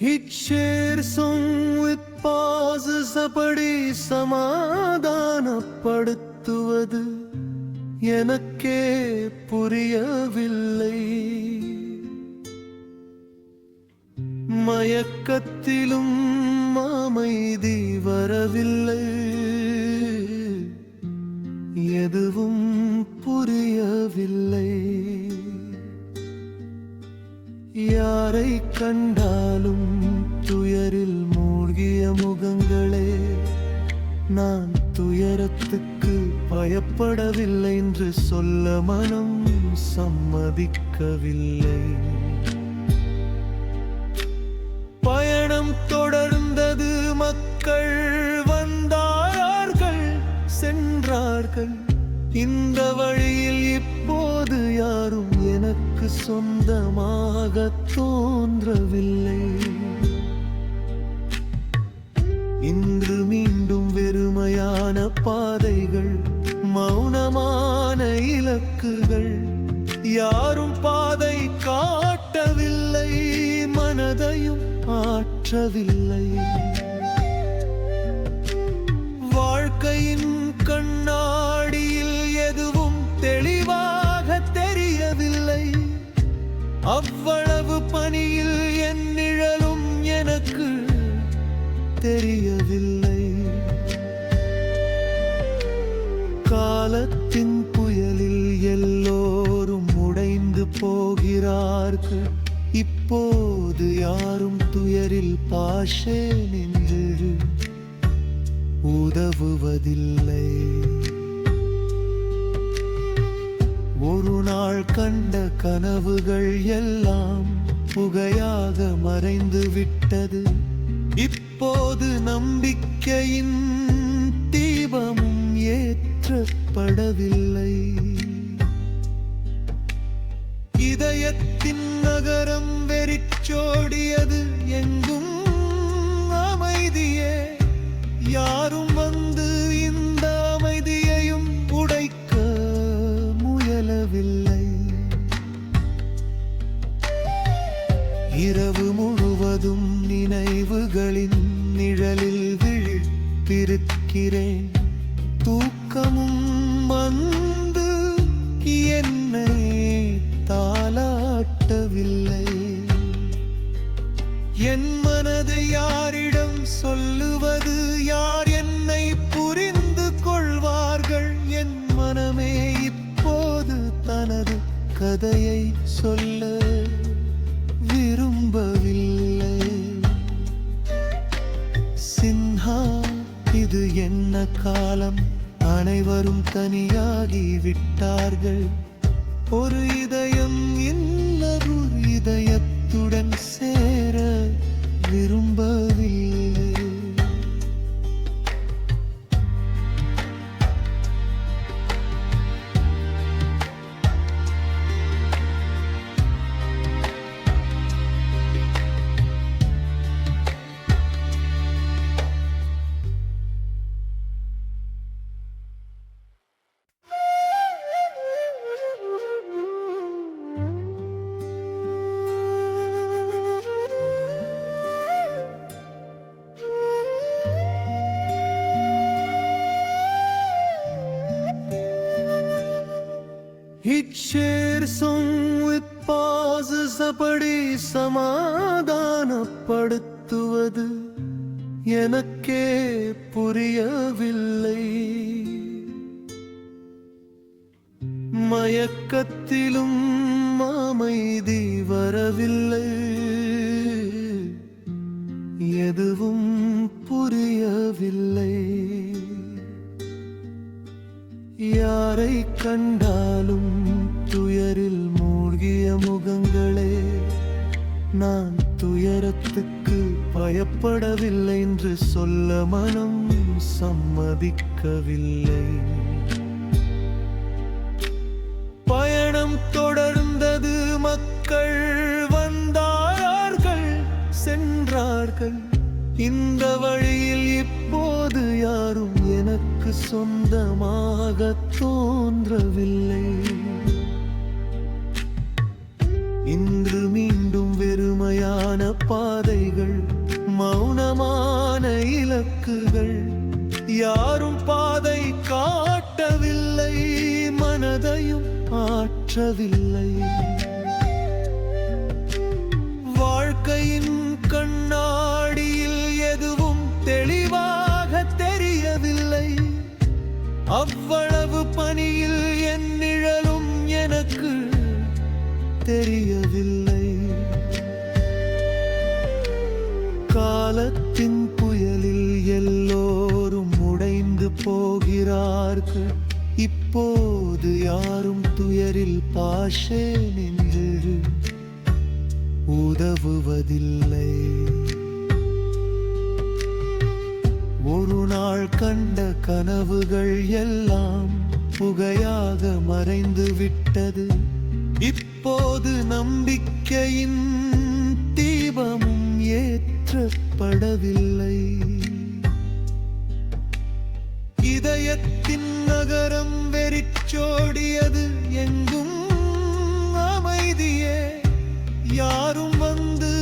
He'd share song with pauses அப்படி சமாதானப்படுத்துவது எனக்கே புரியவில்லை. மயக்கத்திலும் அமைதி வரவில்லை. எதுவும் புரியவில்லை. யாரை கண்டாலும் துயரில் மூழ்கிய முகங்களே, நான் துயரத்துக்கு பயப்படவில்லை என்று சொல்ல மனம் சம்மதிக்கவில்லை. பயணம் தொடர்ந்தது. மக்கள் வந்தார்கள், சென்றார்கள். இந்த வழியில் இப்போது யாரும் எனக்கு சொந்தமாக தோன்றவில்லை. இன்று மீண்டும் வெறுமையான பாதைகள், மௌனமான இலக்குகள். யாரும் பாதை காட்டவில்லை, மனதையும் ஆற்றவில்லை. வாழ்க்கையின் கண்ணாடியில் எதுவும் தெளிவாக தெரியவில்லை. அவ்வளவு பனியில் என் நிழலும் எனக்கு தெரியவில்லை. காலத்தின் புயலில் எல்லோரும் உடைந்து போகிறார்கள். இப்போது யாரும் துயரில் பாஷேன் என்று உதவுவதில்லை. ஒரு நாள் கண்ட கனவுகள் எல்லாம் புகையாக மறைந்து விட்டது. இப்போது நம்பிக்கையின் தீபமும் ஏற்றப்படவில்லை. இதயத்தின் நகரம் வெறிச்சோடியது. எங்கும் அமைதியே. யாரும் வந்து இந்த அமைதியையும் உடைக்க முயலவில்லை. இரவு முழுவதும் நினைவுகளின் நிழலில் விழித்திருக்கிறேன். தூக்கமும் வந்து என்னை தாலாட்டவில்லை. என் மனதை யாரிடம் சொல்லுவது? யார் என்னை புரிந்து கொள்வார்கள்? என் மனமே இப்போது தனது கதையை சொல்ல விரும்பவில்லை. சின்ஹா, இது என்ன காலம்? அனைவரும் தனியாகி விட்டார்கள். ஒரு இதயம் இன்னொரு இதயத்துடன் சேர விரும்பவில்லை. He'd share song with pauses அப்படி சமாதானப்படுத்துவது எனக்கே புரியவில்லை. மயக்கத்திலும் அமைதி வரவில்லை. எதுவும் புரியவில்லை. யாரை கண்டாலும் துயரில் மூழ்கிய முகங்களே, நான் துயரத்துக்கு பயப்படவில்லை என்று சொல்ல மனம் சம்மதிக்கவில்லை. பயணம் தொடர்ந்தது. மக்கள் வந்தார்கள், சென்றார்கள். இந்த வழியில் இப்போது யாரும் எனக்கு சொந்தமாக தோன்றவில்லை. இன்று மீண்டும் வெறுமையான பாதைகள், மௌனமான இலக்குகள். யாரும் பாதை காட்டவில்லை, மனதையும் ஆற்றவில்லை. வாழ்க்கையின் கண்ணாடியில் எதுவும் தெளிவாக தெரியவில்லை. அவ்வளவு பனியில் என் நிழலும் எனக்கு தெரியவில்லை. காலத்தின் புயலில் எல்லோரும் உடைந்து போகிறார்கள். இப்போது யாரும் துயரில் பாஷேன் என்று உதவுவதில்லை. ஒரு நாள் கண்ட கனவுகள் எல்லாம் புகையாக மறைந்து விட்டது. இப்போது நம்பிக்கையின் தீபமும் ஏற்றப்படவில்லை. இதயத்தின் நகரம் வெறிச்சோடியது, எங்கும் அமைதியே. யாரும் வந்து